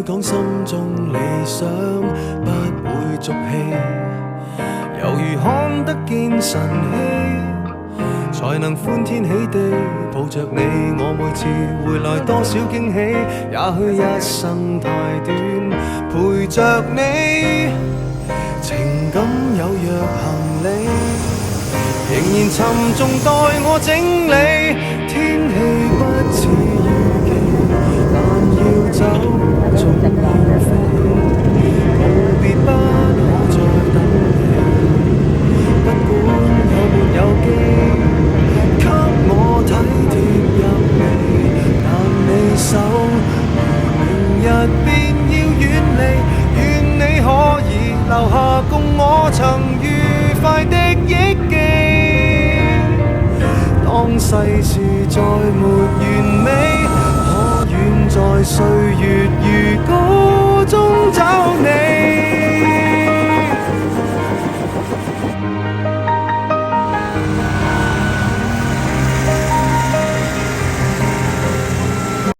講心中理想，不會俗氣，猶如看得見晨曦，才能歡天喜地抱着你。我每次回來多少驚喜，也許一生太短，陪着你，情感有若行李，仍然沉重待我整理。天氣不似預期，但要走縱要飛，告別不可再等你，不管有沒有機，給我體貼入微，但你手如明日便要遠離，願你可以留下共我曾愉快的憶記。當世事再沒完美，可遠在歲月如歌中找你。